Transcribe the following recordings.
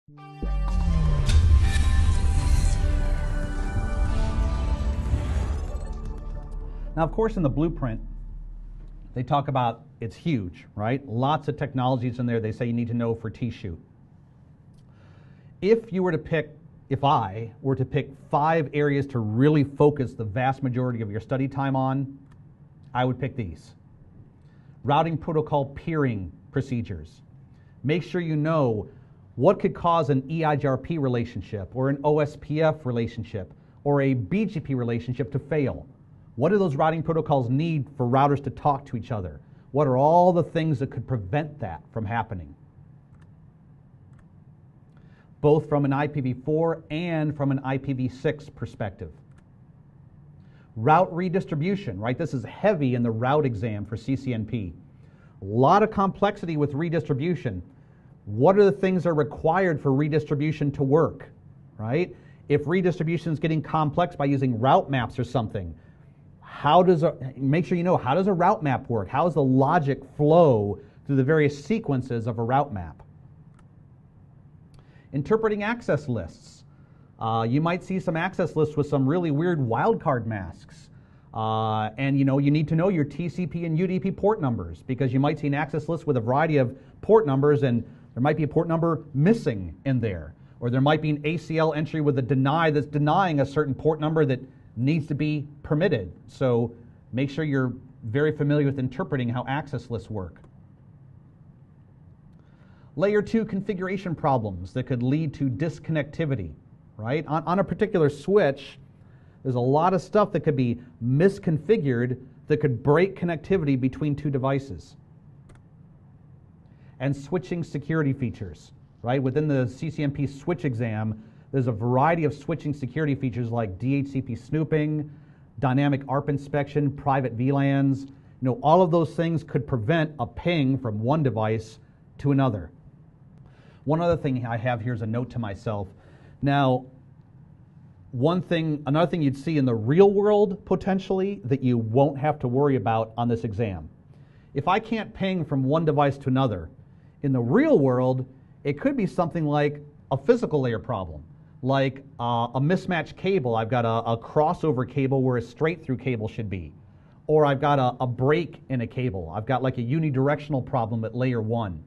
Now, of course, in the blueprint, they talk about it's huge, right? Lots of technologies in there they say you need to know for T-shoot. If I were to pick 5 areas to really focus the vast majority of your study time on, I would pick these. Routing protocol peering procedures. Make sure you know what could cause an EIGRP relationship or an OSPF relationship or a BGP relationship to fail. What do those routing protocols need for routers to talk to each other? What are all the things that could prevent that from happening? Both from an IPv4 and from an IPv6 perspective. Route redistribution, right? This is heavy in the route exam for CCNP. A lot of complexity with redistribution. What are the things that are required for redistribution to work, right? If redistribution is getting complex by using route maps or something, make sure you know, how does a route map work? How does the logic flow through the various sequences of a route map? Interpreting access lists. You might see some access lists with some really weird wildcard masks. And you need to know your TCP and UDP port numbers, because you might see an access list with a variety of port numbers and there might be a port number missing in there. Or there might be an ACL entry with a deny that's denying a certain port number that needs to be permitted. So make sure you're very familiar with interpreting how access lists work. Layer 2 configuration problems that could lead to disconnectivity, right? On a particular switch, there's a lot of stuff that could be misconfigured that could break connectivity between 2 devices. And switching security features, right? Within the CCNP switch exam, there's a variety of switching security features like DHCP snooping, dynamic ARP inspection, private VLANs. All of those things could prevent a ping from one device to another. One other thing I have here is a note to myself. Now, another thing you'd see in the real world potentially that you won't have to worry about on this exam. If I can't ping from one device to another, in the real world, it could be something like a physical layer problem, like a mismatched cable. I've got a crossover cable where a straight through cable should be. Or I've got a break in a cable. I've got like a unidirectional problem at layer 1.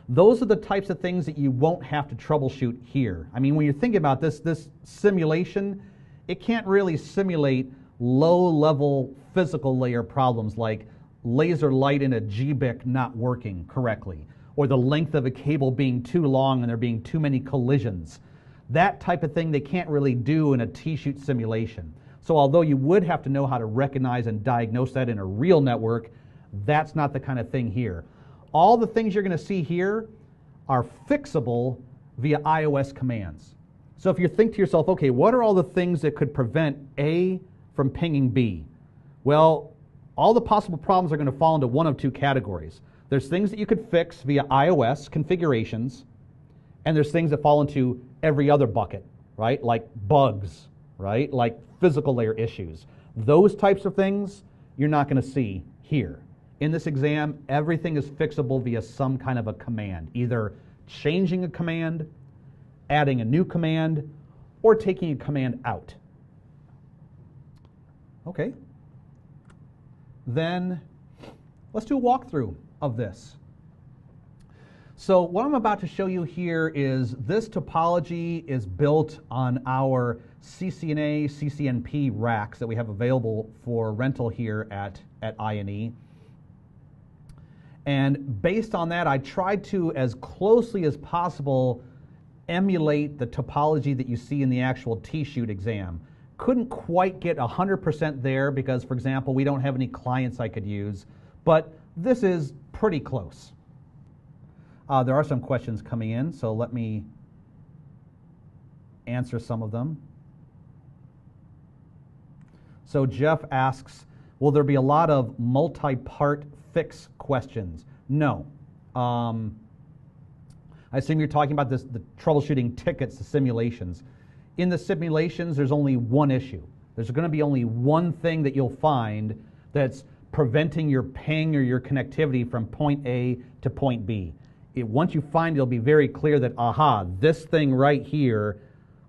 Those are the types of things that you won't have to troubleshoot here. I mean, when you think about this simulation, it can't really simulate low-level physical layer problems like laser light in a GBIC not working correctly, or the length of a cable being too long and there being too many collisions. That type of thing they can't really do in a T-shoot simulation. So although you would have to know how to recognize and diagnose that in a real network, that's not the kind of thing here. All the things you're going to see here are fixable via iOS commands. So if you think to yourself, okay, what are all the things that could prevent A from pinging B? Well, all the possible problems are going to fall into one of 2 categories. There's things that you could fix via iOS configurations, and there's things that fall into every other bucket, right? Like bugs, right? Like physical layer issues. Those types of things you're not going to see here. In this exam, everything is fixable via some kind of a command, either changing a command, adding a new command, or taking a command out. Okay. Then let's do a walkthrough of this. So what I'm about to show you here is this topology is built on our CCNA, CCNP racks that we have available for rental here at I&E. And based on that, I tried to, as closely as possible, emulate the topology that you see in the actual T-shoot exam. Couldn't quite get 100% there because, for example, we don't have any clients I could use, but this is pretty close. There are some questions coming in, so let me answer some of them. So Jeff asks, will there be a lot of multi-part fix questions? No. I assume you're talking about the troubleshooting tickets, the simulations. In the simulations, there's only one issue. There's going to be only one thing that you'll find that's preventing your ping or your connectivity from point A to point B. once you find it, it'll be very clear that, aha, this thing right here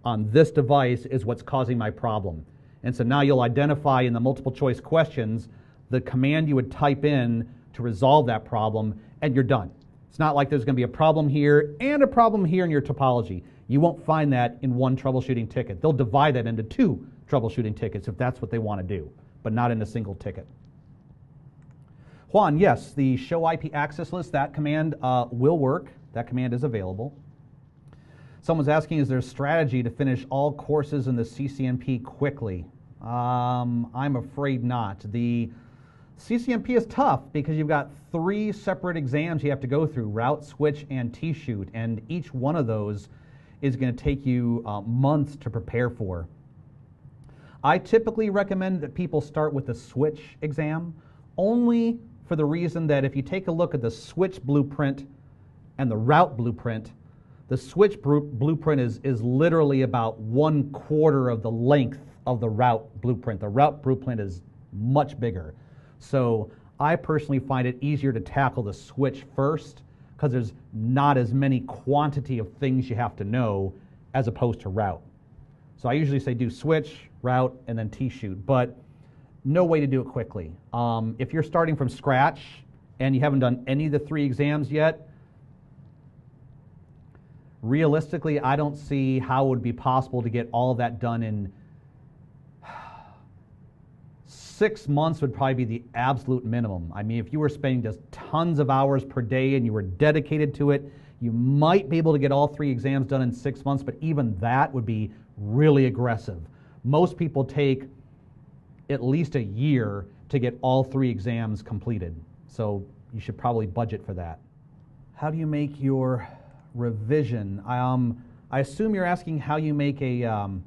on this device is what's causing my problem. And so now you'll identify in the multiple choice questions the command you would type in to resolve that problem, and you're done. It's not like there's going to be a problem here and a problem here in your topology. You won't find that in one troubleshooting ticket. They'll divide that into 2 troubleshooting tickets if that's what they want to do, but not in a single ticket. Juan, yes, the show IP access list, that command will work. That command is available. Someone's asking, is there a strategy to finish all courses in the CCNP quickly? I'm afraid not. The CCNP is tough because you've got 3 separate exams you have to go through, route, switch, and T-shoot, and each one of those is going to take you months to prepare for. I typically recommend that people start with the switch exam, only for the reason that if you take a look at the switch blueprint and the route blueprint, the switch blueprint is literally about 1/4 of the length of the route blueprint. The route blueprint is much bigger. So I personally find it easier to tackle the switch first because there's not as many quantity of things you have to know as opposed to route. So I usually say do switch, route, and then T-shoot, but no way to do it quickly. If you're starting from scratch and you haven't done any of the 3 exams yet, realistically, I don't see how it would be possible to get all of that done in 6 months would probably be the absolute minimum. I mean, if you were spending just tons of hours per day and you were dedicated to it, you might be able to get all 3 exams done in 6 months, but even that would be really aggressive. Most people take at least a year to get all 3 exams completed. So you should probably budget for that. How do you make your revision? I assume you're asking how you make a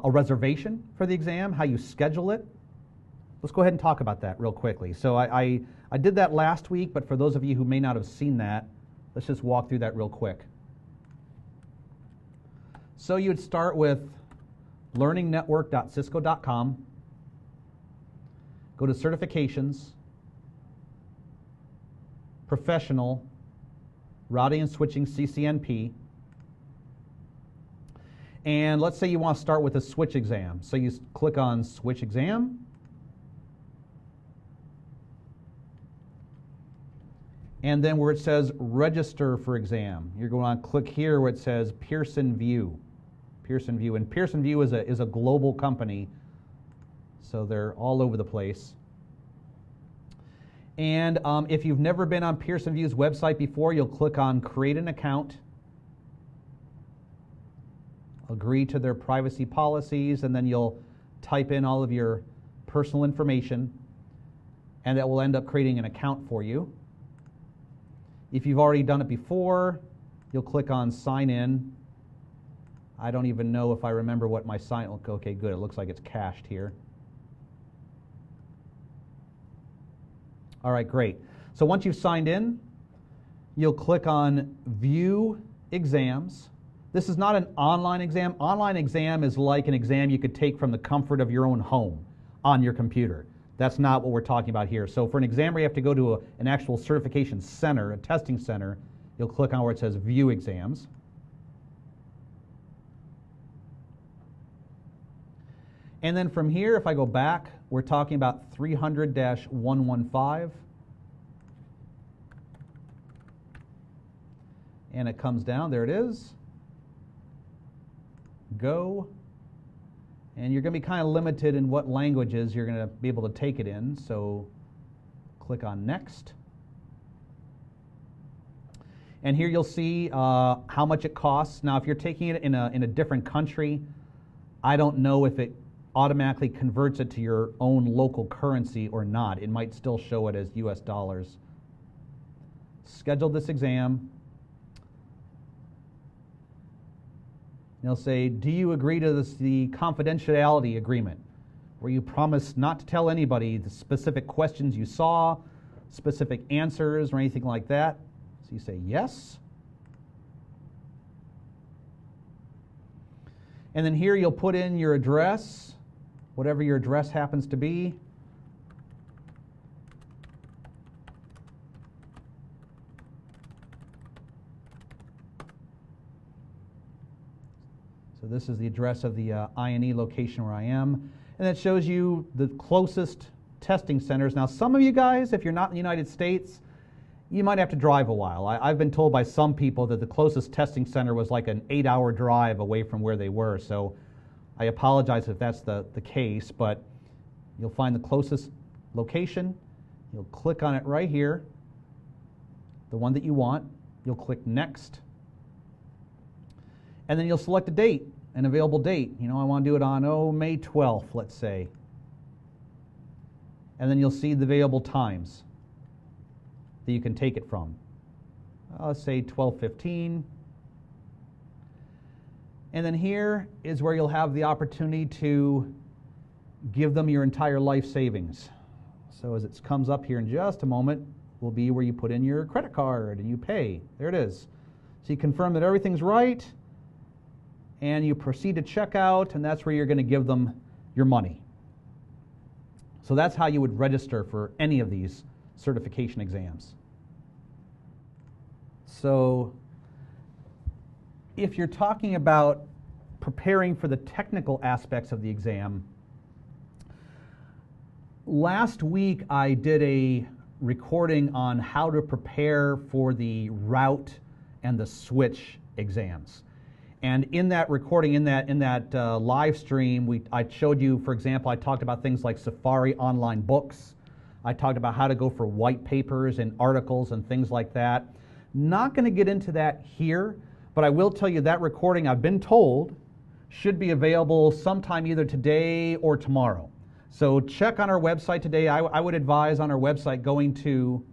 reservation for the exam, how you schedule it. Let's go ahead and talk about that real quickly. So I did that last week, but for those of you who may not have seen that, let's just walk through that real quick. So you would start with learningnetwork.cisco.com, go to certifications, professional, routing and switching CCNP, and let's say you want to start with a switch exam. So you click on switch exam, and then where it says register for exam, you're going to click here where it says Pearson VUE. Pearson VUE, and Pearson VUE is a global company, so they're all over the place. And if you've never been on Pearson VUE's website before, you'll click on create an account, agree to their privacy policies, and then you'll type in all of your personal information, and that will end up creating an account for you. If you've already done it before, you'll click on sign in. I don't even know if I remember what my sign. Okay, good. It looks like it's cached here. All right, great. So once you've signed in, you'll click on View Exams. This is not an online exam. Online exam is like an exam you could take from the comfort of your own home on your computer. That's not what we're talking about here. So for an exam where you have to go to an actual certification center, a testing center, you'll click on where it says View Exams. And then from here, if I go back, we're talking about 300-115. And it comes down, there it is. Go. And you're going to be kind of limited in what languages you're going to be able to take it in. So click on Next. And here you'll see how much it costs. Now, if you're taking it in a different country, I don't know if it automatically converts it to your own local currency or not. It might still show it as US dollars. Schedule this exam. They'll say, do you agree to the confidentiality agreement, where you promise not to tell anybody the specific questions you saw, specific answers, or anything like that? So you say yes. And then here you'll put in your address, whatever your address happens to be. So this is the address of the INE location where I am. And it shows you the closest testing centers. Now, some of you guys, if you're not in the United States, you might have to drive a while. I've been told by some people that the closest testing center was like an 8-hour drive away from where they were. So I apologize if that's the case, but you'll find the closest location. You'll click on it right here, the one that you want. You'll click Next. And then you'll select a date, an available date. You know, I want to do it on, May 12th, let's say. And then you'll see the available times that you can take it from. Let's say 12:15. And then here is where you'll have the opportunity to give them your entire life savings. So as it comes up here in just a moment, will be where you put in your credit card and you pay. There it is. So you confirm that everything's right, and you proceed to checkout, and that's where you're going to give them your money. So that's how you would register for any of these certification exams. So if you're talking about preparing for the technical aspects of the exam, last week I did a recording on how to prepare for the route and the switch exams. And in that recording, in that live stream, I showed you, for example, I talked about things like Safari online books. I talked about how to go for white papers and articles and things like that. Not going to get into that here, but I will tell you that recording, I've been told, should be available sometime either today or tomorrow. So check on our website today. I would advise on our website going to,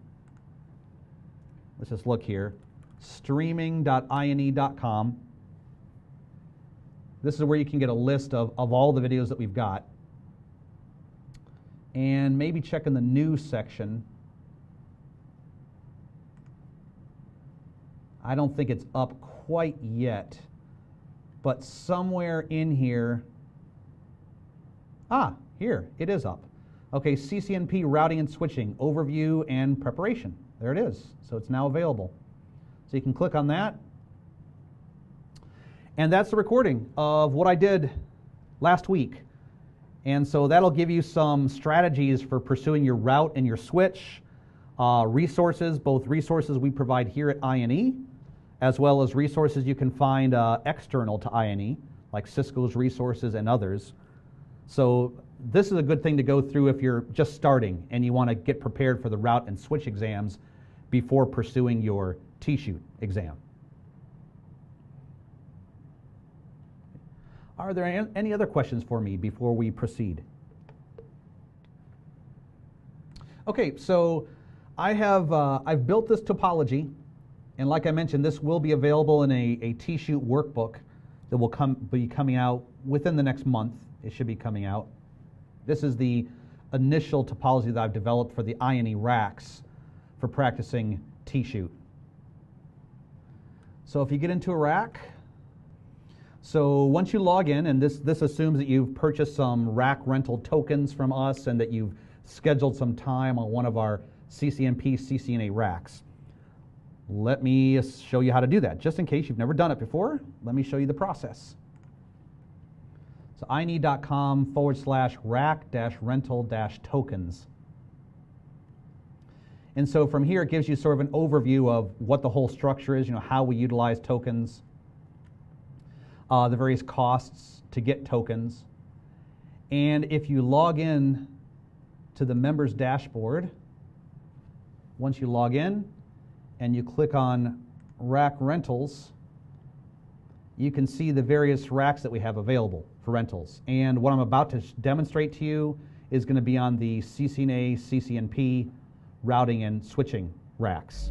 let's just look here, streaming.ine.com. This is where you can get a list of all the videos that we've got. And maybe check in the news section. I don't think it's up quite yet, but somewhere in here, here, it is up. Okay, CCNP routing and switching, overview and preparation. There it is. So it's now available. So you can click on that. And that's the recording of what I did last week. And so that'll give you some strategies for pursuing your route and your switch, resources, both resources we provide here at INE, as well as resources you can find external to INE, like Cisco's resources and others. So this is a good thing to go through if you're just starting and you want to get prepared for the route and switch exams before pursuing your T-Shoot exam. Are there any other questions for me before we proceed? Okay, so I've built this topology, and like I mentioned, this will be available in a T-Shoot workbook that will be coming out within the next month. It should be coming out. This is the initial topology that I've developed for the INE racks for practicing T-Shoot. So if you get into a rack, so once you log in, and this assumes that you've purchased some rack rental tokens from us and that you've scheduled some time on one of our CCNP, CCNA racks. Let me show you how to do that. Just in case you've never done it before, let me show you the process. So ine.com/rack-rental-tokens. And so from here, it gives you sort of an overview of what the whole structure is, how we utilize tokens, the various costs to get tokens. And if you log in to the members dashboard, once you log in and you click on rack rentals, you can see the various racks that we have available for rentals. And what I'm about to demonstrate to you is going to be on the CCNA, CCNP routing and switching racks.